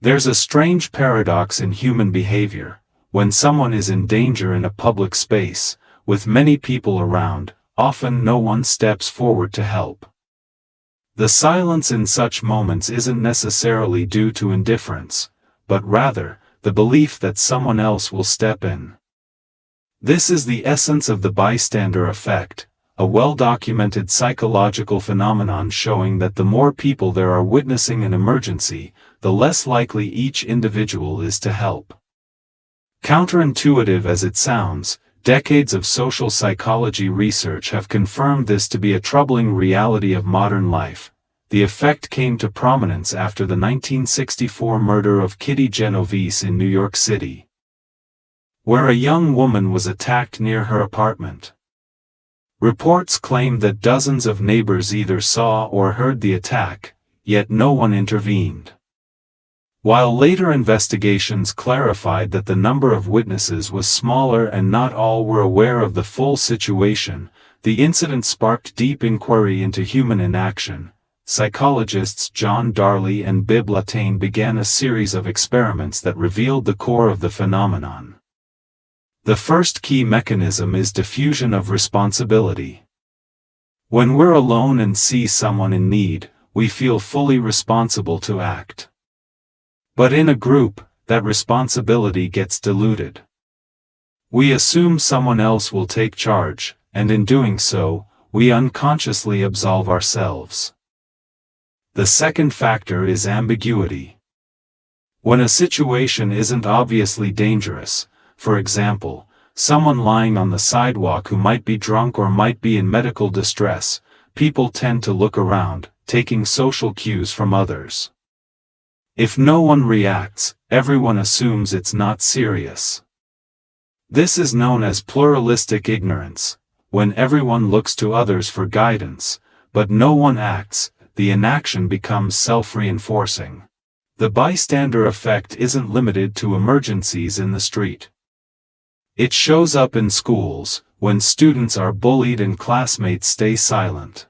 There's a strange paradox in human behavior. When someone is in danger in a public space, with many people around, often no one steps forward to help. The silence in such moments isn't necessarily due to indifference, but rather, the belief that someone else will step in. This is the essence of the bystander effect, a well-documented psychological phenomenon showing that the more people there are witnessing an emergency, the less likely each individual is to help. Counterintuitive as it sounds, decades of social psychology research have confirmed this to be a troubling reality of modern life. The effect came to prominence after the 1964 murder of Kitty Genovese in New York City, where a young woman was attacked near her apartment. Reports claimed that dozens of neighbors either saw or heard the attack, yet no one intervened. While later investigations clarified that the number of witnesses was smaller and not all were aware of the full situation, the incident sparked deep inquiry into human inaction. Psychologists John Darley and Bibb Latané began a series of experiments that revealed the core of the phenomenon. The first key mechanism is diffusion of responsibility. When we're alone and see someone in need, we feel fully responsible to act. But in a group, that responsibility gets diluted. We assume someone else will take charge, and in doing so, we unconsciously absolve ourselves. The second factor is ambiguity. When a situation isn't obviously dangerous, for example, someone lying on the sidewalk who might be drunk or might be in medical distress, people tend to look around, taking social cues from others. If no one reacts, everyone assumes it's not serious. This is known as pluralistic ignorance. When everyone looks to others for guidance, but no one acts, the inaction becomes self-reinforcing. The bystander effect isn't limited to emergencies in the street. It shows up in schools, when students are bullied and classmates stay silent.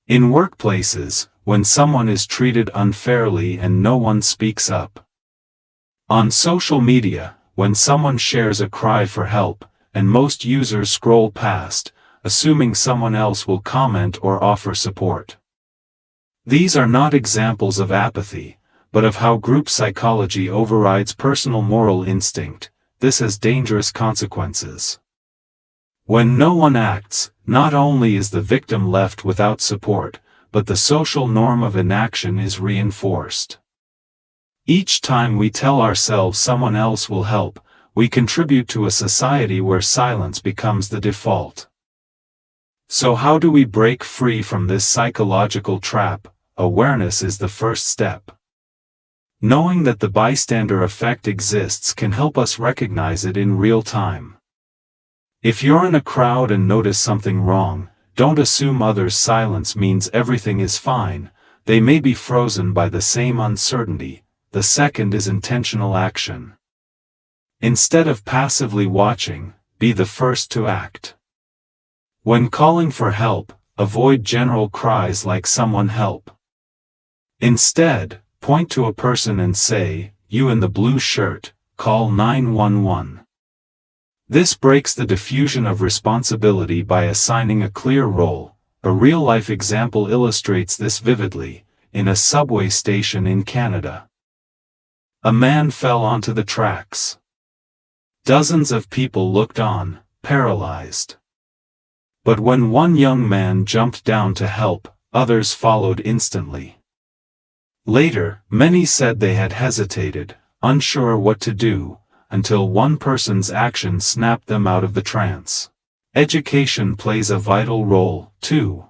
In workplaces, when someone is treated unfairly and no one speaks up. On social media, when someone shares a cry for help, and most users scroll past, assuming someone else will comment or offer support. These are not examples of apathy, but of how group psychology overrides personal moral instinct. This has dangerous consequences. When no one acts, not only is the victim left without support, but the social norm of inaction is reinforced. Each time we tell ourselves someone else will help, we contribute to a society where silence becomes the default. So how do we break free from this psychological trap? Awareness is the first step. Knowing that the bystander effect exists can help us recognize it in real time. If you're in a crowd and notice something wrong, don't assume others' silence means everything is fine. They may be frozen by the same uncertainty. The second is intentional action. Instead of passively watching, be the first to act. When calling for help, avoid general cries like "someone help." Instead, point to a person and say, "You in the blue shirt, call 911." This breaks the diffusion of responsibility by assigning a clear role. A real-life example illustrates this vividly. In a subway station in Canada, a man fell onto the tracks. Dozens of people looked on, paralyzed. But when one young man jumped down to help, others followed instantly. Later, many said they had hesitated, unsure what to do, until one person's action snapped them out of the trance. Education plays a vital role, too.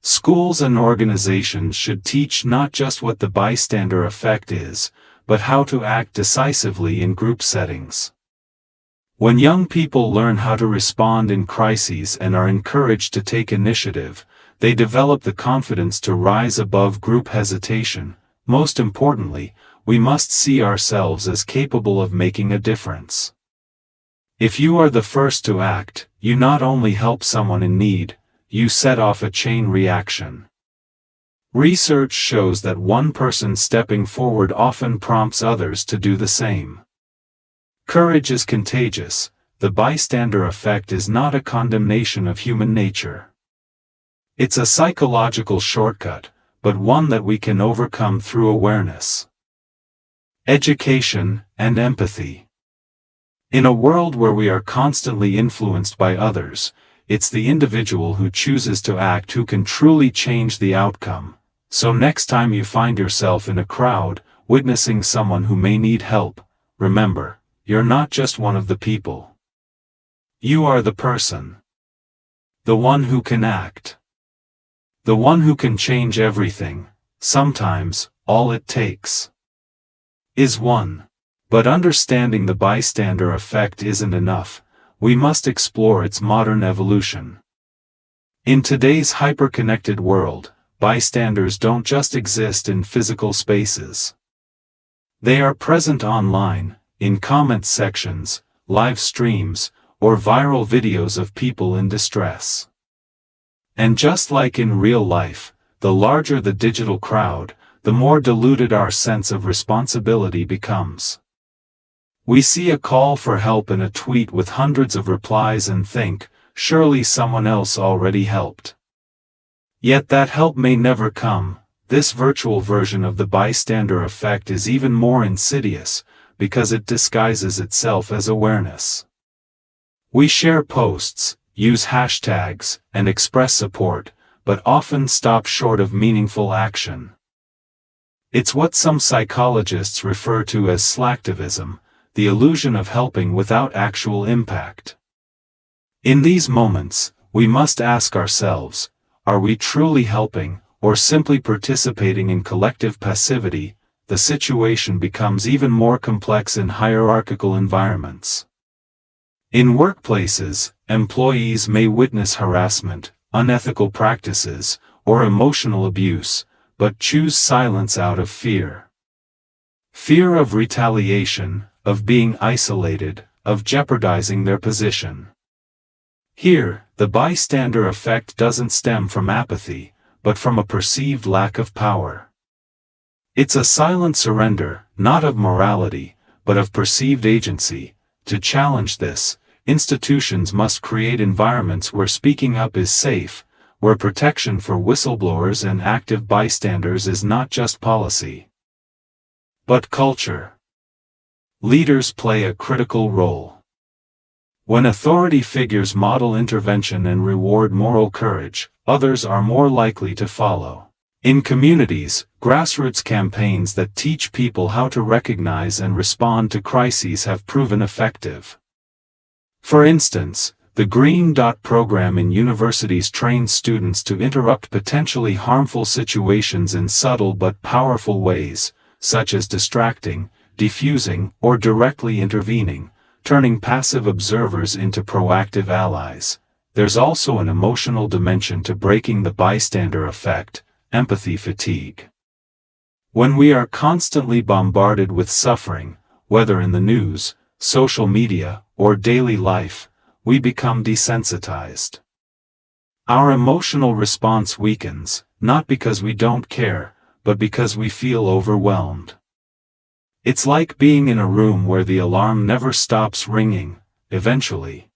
Schools and organizations should teach not just what the bystander effect is, but how to act decisively in group settings. When young people learn how to respond in crises and are encouraged to take initiative, they develop the confidence to rise above group hesitation. Most importantly, we must see ourselves as capable of making a difference. If you are the first to act, you not only help someone in need, you set off a chain reaction. Research shows that one person stepping forward often prompts others to do the same. Courage is contagious. The bystander effect is not a condemnation of human nature. It's a psychological shortcut, but one that we can overcome through awareness, education, and empathy. In a world where we are constantly influenced by others, it's the individual who chooses to act who can truly change the outcome. So next time you find yourself in a crowd, witnessing someone who may need help, remember, you're not just one of the people. You are the person. The one who can act. The one who can change everything. Sometimes, all it takes is one. But understanding the bystander effect isn't enough. We must explore its modern evolution. In today's hyper-connected world, bystanders don't just exist in physical spaces. They are present online, in comment sections, live streams, or viral videos of people in distress. And just like in real life, the larger the digital crowd, the more diluted our sense of responsibility becomes. We see a call for help in a tweet with hundreds of replies and think, surely someone else already helped. Yet that help may never come. This virtual version of the bystander effect is even more insidious, because it disguises itself as awareness. We share posts, use hashtags, and express support, but often stop short of meaningful action. It's what some psychologists refer to as slacktivism, the illusion of helping without actual impact. In these moments, we must ask ourselves, are we truly helping, or simply participating in collective passivity? The situation becomes even more complex in hierarchical environments. In workplaces, employees may witness harassment, unethical practices, or emotional abuse, but choose silence out of fear. Fear of retaliation, of being isolated, of jeopardizing their position. Here, the bystander effect doesn't stem from apathy, but from a perceived lack of power. It's a silent surrender, not of morality, but of perceived agency. To challenge this, institutions must create environments where speaking up is safe, where protection for whistleblowers and active bystanders is not just policy, but culture. Leaders play a critical role. When authority figures model intervention and reward moral courage, others are more likely to follow. In communities, grassroots campaigns that teach people how to recognize and respond to crises have proven effective. For instance, the Green Dot program in universities trains students to interrupt potentially harmful situations in subtle but powerful ways, such as distracting, diffusing, or directly intervening, turning passive observers into proactive allies. There's also an emotional dimension to breaking the bystander effect, empathy fatigue. When we are constantly bombarded with suffering, whether in the news, social media, or daily life, we become desensitized. Our emotional response weakens, not because we don't care, but because we feel overwhelmed. It's like being in a room where the alarm never stops ringing. Eventually,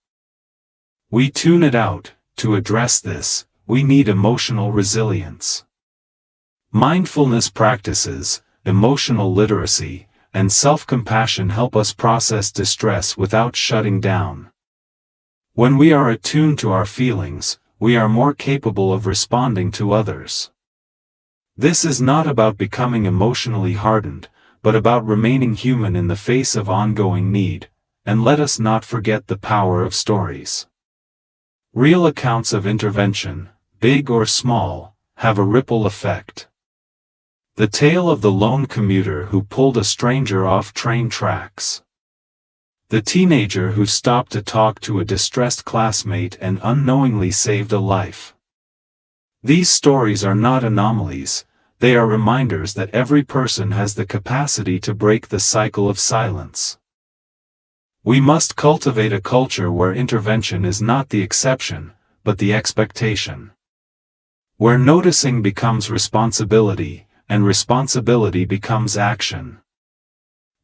we tune it out. To address this, we need emotional resilience. Mindfulness practices, emotional literacy, and self-compassion help us process distress without shutting down. When we are attuned to our feelings, we are more capable of responding to others. This is not about becoming emotionally hardened, but about remaining human in the face of ongoing need. And let us not forget the power of stories. Real accounts of intervention, big or small, have a ripple effect. The tale of the lone commuter who pulled a stranger off train tracks. The teenager who stopped to talk to a distressed classmate and unknowingly saved a life. These stories are not anomalies. They are reminders that every person has the capacity to break the cycle of silence. We must cultivate a culture where intervention is not the exception, but the expectation. where noticing becomes responsibility, and responsibility becomes action.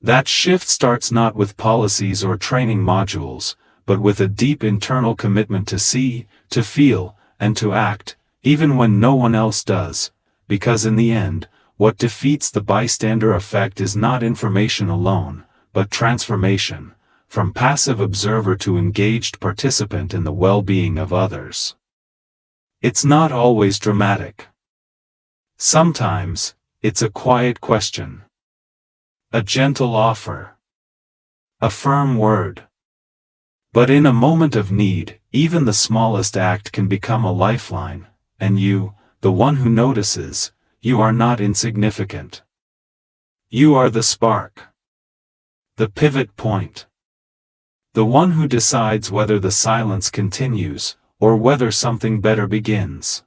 That shift starts not with policies or training modules, but with a deep internal commitment to see, to feel, and to act, even when no one else does, because in the end, what defeats the bystander effect is not information alone, but transformation, from passive observer to engaged participant in the well-being of others. It's not always dramatic. Sometimes, it's a quiet question. A gentle offer. A firm word. But in a moment of need, even the smallest act can become a lifeline, and you, the one who notices, you are not insignificant. You are the spark. The pivot point. The one who decides whether the silence continues, or whether something better begins.